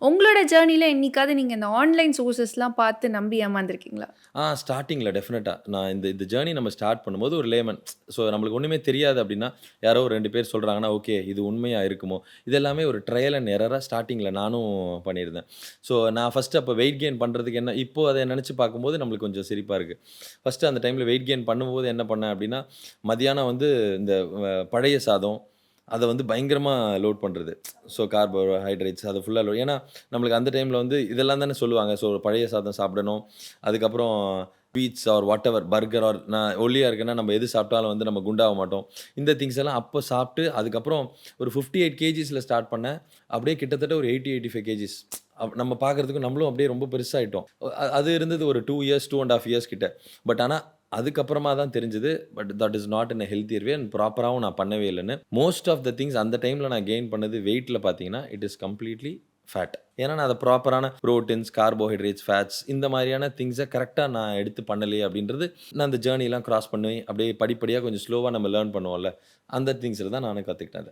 உங்களோட ஜர்னில என்னைக்காவது நீங்க இந்த ஆன்லைன் சோர்சஸ்லாம் பார்த்து நம்பி ஏமாந்துருக்கீங்களா? ஸ்டார்ட்டிங்கில டெஃபினட்டா. நான் இந்த இந்த ஜர்னி நம்ம ஸ்டார்ட் பண்ணும்போது ஒரு லேமன். ஸோ நம்மளுக்கு ஒண்ணுமே தெரியாது அப்டின்னா, யாரோ ஒரு 2 பேர் சொல்றாங்கன்னா, ஓகே இது உண்மையா இருக்குமோ? இது எல்லாமே ஒரு ட்ரையல் அண்ட் எரரா ஸ்டார்ட்டிங்கில நானும் பண்ணியிருந்தேன். ஸோ நான் ஃபர்ஸ்ட்டு அப்ப வெயிட் கெயின் பண்றதுக்கு என்ன இப்போ அத நெனச்சு பார்க்கும்போது நம்மளுக்கு கொஞ்சம் சிரிப்பா இருக்கு. ஃபர்ஸ்ட்டு அந்த டைம்ல வெயிட் கெயின் பண்ணும்போது என்ன பண்ணேன் அப்டின்னா, மதியானம் வந்து இந்த பழைய சாதம், அத வந்து பயங்கரமா லோட் பண்றது. ஸோ கார்போஹைட்ரேட்ஸ் அத ஃபுல்லா ஏன்னா, நம்மளுக்கு அந்த டைம்ல வந்து இதெல்லாம் தானே சொல்லுவாங்க. ஸோ பழைய சாதம் சாப்பிடணும். அதுக்கப்புறம் pizza or whatever burger or நான் ஒல்லியா இருக்கேன்னா, நம்ம எது சாப்பிட்டாலும் வந்து நம்ம குண்டாக மாட்டோம். இந்த திங்ஸ் எல்லாம் அப்ப சாப்பிட்டு, அதுக்கப்புறம் ஒரு 58 கேஜிஸ்ல ஸ்டார்ட் பண்ணேன். அப்படியே கிட்டத்தட்ட ஒரு 80, 85 கேஜிஸ். நம்ம பார்க்கறதுக்கு நம்மளும் அப்படியே ரொம்ப பெருசாயிட்டோம். அது இருந்தது ஒரு 2 இயர்ஸ், 2 1/2 இயர்ஸ் கிட்ட. பட் ஆனா, அதுக்கப்புறமா தான் தெரிஞ்சது. But that is not in a healthier way and ப்ராப்பராவும் நான் பண்ணவே இல்லன்னு. மோஸ்ட் ஆஃப் த திங்ஸ் அந்த டைம்ல நான் கெயின் பண்ணது வெயிட்ல பார்த்தீங்கன்னா, இட் இஸ் கம்ப்ளீட்லி ஃபேட். ஏன்னா, நான் அத ப்ராப்பரான புரோட்டீன்ஸ், கார்போஹைட்ரேட்ஸ், ஃபேட்ஸ் இந்த மாரியான திங்ஸ கரெக்ட்டா நான் எடுத்து பண்ணலையே அப்படின்றது, நான் அந்த ஜர்னிலாம் கிராஸ் பண்ணி, அப்படியே படிப்படியா கொஞ்சம் ஸ்லோவா நம்ம லேர்ன் பண்ணுவோம்ல, அந்த திங்ஸ்ல தான் நானும் கத்துக்கிட்டேன் அத.